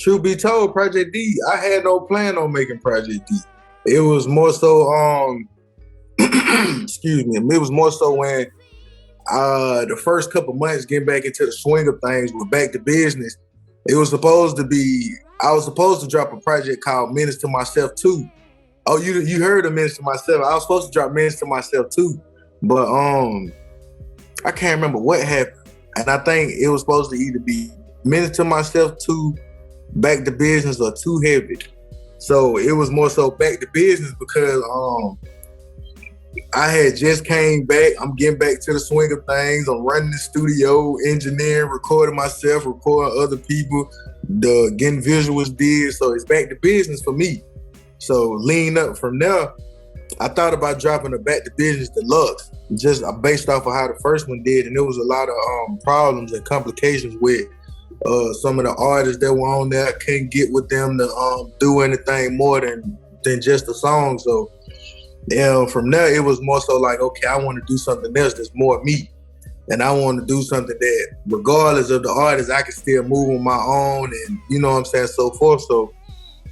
Truth be told, Project D, I had no plan on making Project D. It was more so, excuse me, it was more so when the first couple months getting back into the swing of things with Back to Business, it was supposed to be, I was supposed to drop a project called Minutes to Myself 2. Oh, you heard of Minutes to Myself. I was supposed to drop Minutes to Myself 2, but I can't remember what happened. And I think it was supposed to either be Minutes to Myself 2, Back to Business, or Too Heavy. So it was more so Back to Business because I had just came back. I'm getting back to the swing of things. I'm running the studio, engineering, recording myself, recording other people, getting visuals did. So it's back to business for me. So lean up from there. I thought about dropping a Back to Business Deluxe, just based off of how the first one did, and there was a lot of problems and complications with some of the artists that were on there. I couldn't get with them to do anything more than just a song. So from there, it was more so like, okay, I want to do something else that's more me. And I want to do something that, regardless of the artist, I can still move on my own and, you know what I'm saying, so forth. So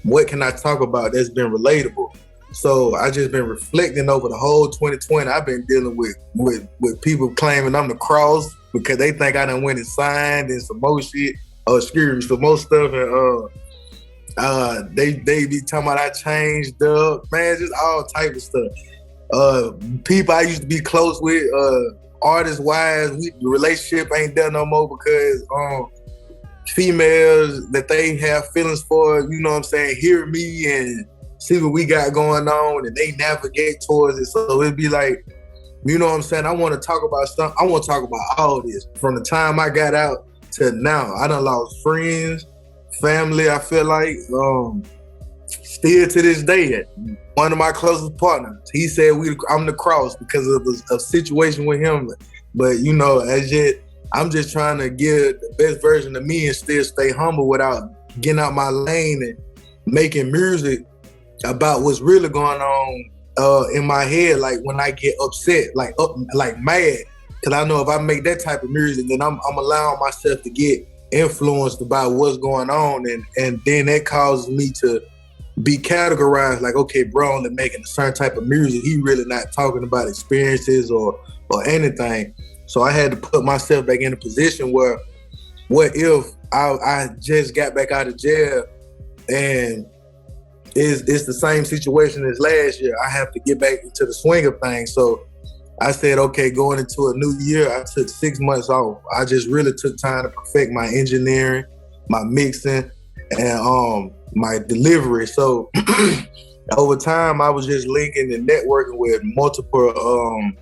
what can I talk about that's been relatable? So I just been reflecting over the whole 2020. I've been dealing with people claiming I'm the cross because they think I done went and signed and some more shit, some more stuff. And they be talking about I changed up, man, just all type of stuff. People I used to be close with, artist-wise, the relationship ain't done no more because females that they have feelings for, you know what I'm saying, hear me and see what we got going on and they navigate towards it. So it'd be like, you know what I'm saying, I want to talk about stuff. I want to talk about all this. From the time I got out to now, I done lost friends, family, I feel like. Still to this day, one of my closest partners, he said I'm the cross because of a situation with him. But you know, I'm just trying to give the best version of me and still stay humble without getting out my lane and making music about what's really going on in my head. Like when I get upset, like mad, because I know if I make that type of music, then I'm allowing myself to get influenced by what's going on, and then that causes me to be categorized like, okay, bro, only making a certain type of music. He really not talking about experiences or anything. So I had to put myself back in a position where, what if I just got back out of jail and it's the same situation as last year? I have to get back into the swing of things. So I said, okay, going into a new year, I took 6 months off. I just really took time to perfect my engineering, my mixing, and my delivery. So over time, I was just linking and networking with multiple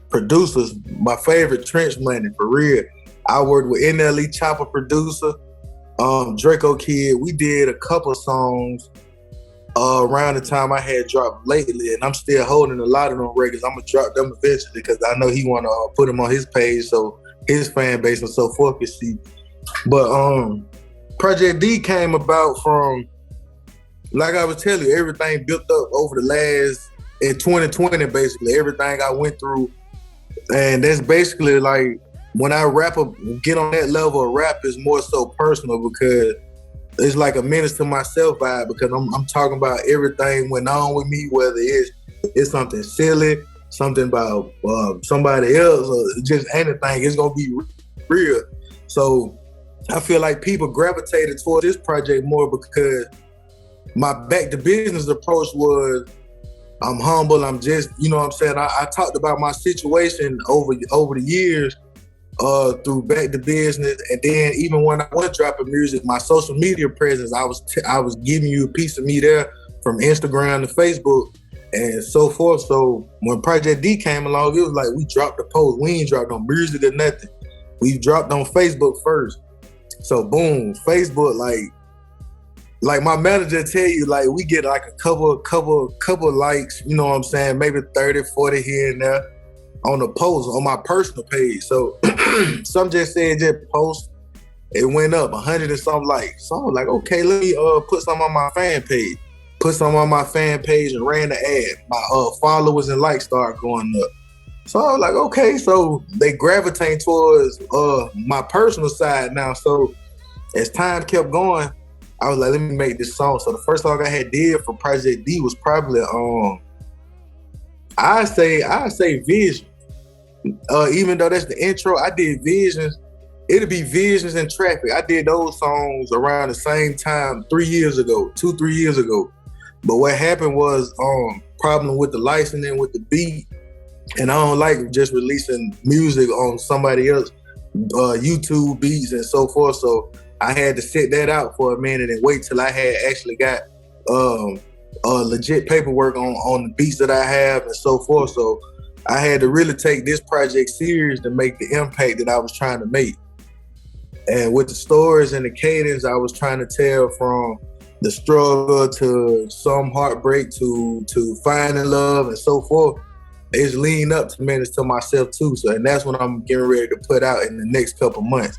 producers. My favorite, Trench Money, for real. I worked with NLE Chopper producer, Draco Kid. We did a couple songs around the time I had dropped lately, and I'm still holding a lot of them records. I'm gonna drop them eventually because I know he wanna put them on his page so his fan base and so forth can see. But Project D came about from, like I was telling you, everything built up over the last, in 2020, basically, everything I went through. And that's basically like, when I get on that level of rap, is more so personal because it's like a Minutes to Myself vibe, because I'm talking about everything went on with me, whether it's something silly, something about somebody else, or just anything. It's gonna be real. So I feel like people gravitated towards this project more because my Back to Business approach was, I'm humble, I'm just, you know what I'm saying, I talked about my situation over the years through Back to Business, and then even when I was dropping music, my social media presence, I was giving you a piece of me there from Instagram to Facebook and so forth. So when Project D came along, it was like we dropped the post. We ain't dropped on music or nothing. We dropped on Facebook first. So boom, Facebook, like my manager tell you, like we get like a couple likes, you know what I'm saying, maybe 30, 40 here and there on the post on my personal page. So some just said just post, it went up 100 and some likes. So I was like, okay, let me put some on my fan page. Put some on my fan page and ran the ad. My followers and likes started going up. So I was like, okay, so they gravitate towards my personal side now. So as time kept going, I was like, let me make this song. So the first song I had did for Project D was probably I say Vision. Even though that's the intro, I did Visions. It'll be Visions and Traffic. I did those songs around the same time 3 years ago, 2-3 years ago. But what happened was problem with the licensing with the beat, and I don't like just releasing music on somebody else YouTube beats and so forth. So I had to sit that out for a minute and wait till I had actually got legit paperwork on the beats that I have and so forth. So I had to really take this project serious to make the impact that I was trying to make. And with the stories and the cadence, I was trying to tell from the struggle to some heartbreak to finding love and so forth. It's leading up to minutes to myself too. So, and that's what I'm getting ready to put out in the next couple months.